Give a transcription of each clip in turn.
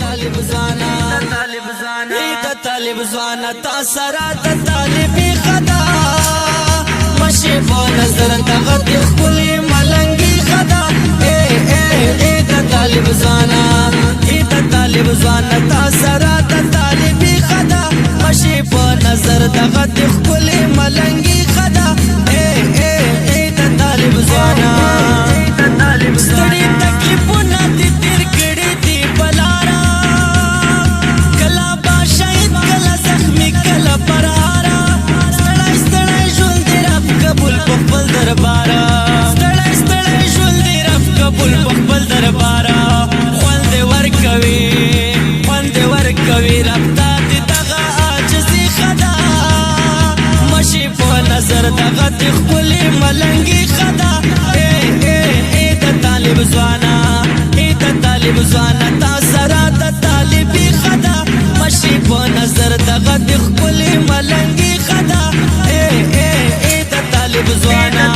طالب زانا طالب زانا تا سرا د طالبی خدا مشي په نظر دغه خپلې ملنګي خدا اے د طالب زانا تا سرا د طالبی خدا مشي په نظر دغه خپلې ملنګي خدا اے د طالب زانا ستړي تکلیفونه دې تیر کړي دي بلارا کلا با شهید کلا زخمی کلا پرارا ستړي ژوند دې رب قبول په خپل دربارا ستړي ژوند دې رب قبول په خپل دربارا خوند ورکوي رب ته دغه عاجزي خدا مشي په نظر دغه خپلې ملنګي خدا طالب زوانا تا سرا د طالبی خدا مشي په نظر دغه خپلې ملنګي خدا د طالب زوانا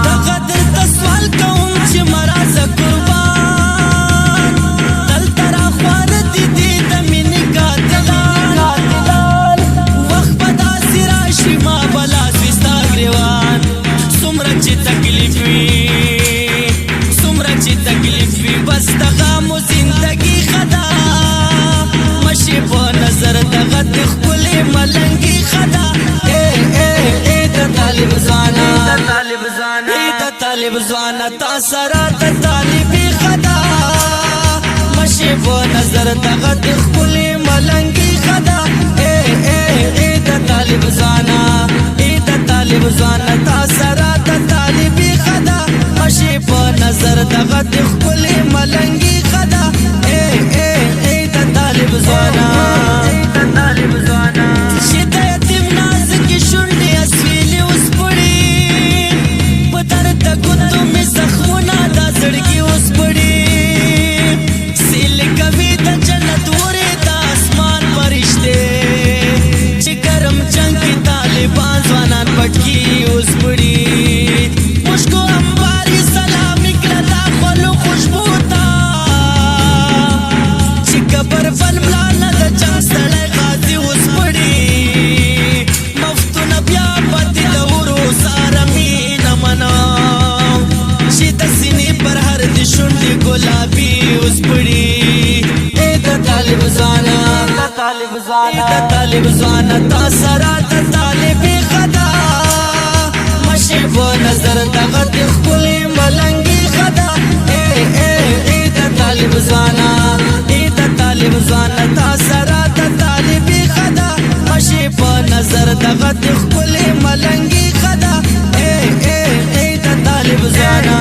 دغه درته سوال کوم چې مرزه قربان تل تر خوار دي د مینې قاتلان وخت په داسې راشي ما بلا ستا ګریوان څومره چې تکلیف وي بس دغه مو زندگی خدا مشي په نظر دغه خپلې ملنګي خدا د طالب زوانا تا سرا د طالبی خدا مشي په نظر دغه خپلې ملنګي خدا د طالب زوانا تا سرا د طالبی خدا مشي په نظر دغه خپلې ملنګي خدا د طالب زوانا چې د یتیم نازکې شونډې اسویلې اوس پړي په درد ګوتو مې زخمونه دا زړګي اوس پړي سیل کوي د جنت ورې د اسمان فرشتې چې ګرم جنګ کې طالبان ځوانان پټ کي اوس پړي مشکو انباري سلامي کړه دا خپلو خوشبو ته چې قبر ول ملانه د جنګ ستړی غازي اوس پړي مفتونه بیا پاتې د ورو ساره مینه منم چې د سینې پر هر د شونډې ګلابي اوس پړي د طالب زوانا تا سرا د طالبی خدا مشي په نظر دغه خپلې ملنګي خدا د طالب زوانا تا سرا د طالبی خدا مشي په نظر دغه خپلې ملنګي خدا د طالب زوانا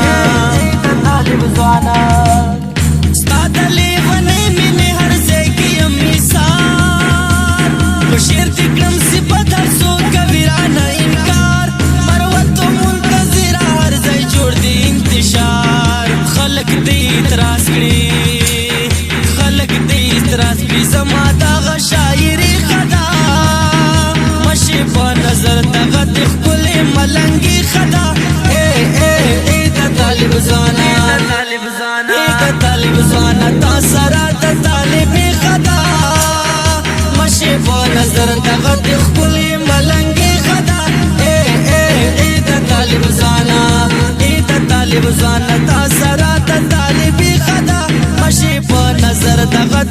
ستا د لیونۍ مینې هر ځای کې یم مثال په شعر دې کړم صفت هر څوک کوي رانه انکار مروتو منتظره هر ځای جوړ دی انتشار خلک دې اعتراض کړي زما دغه شاعري خدا مشي په نظر دغه خپلې ملنګي خدا د طالب زوانا تا سرا د طالبی خدا مشي په نظر دغه خپلې ملنګي خدا د طالب زوانا تا سرا د طالبی خدا مشي په نظر دغه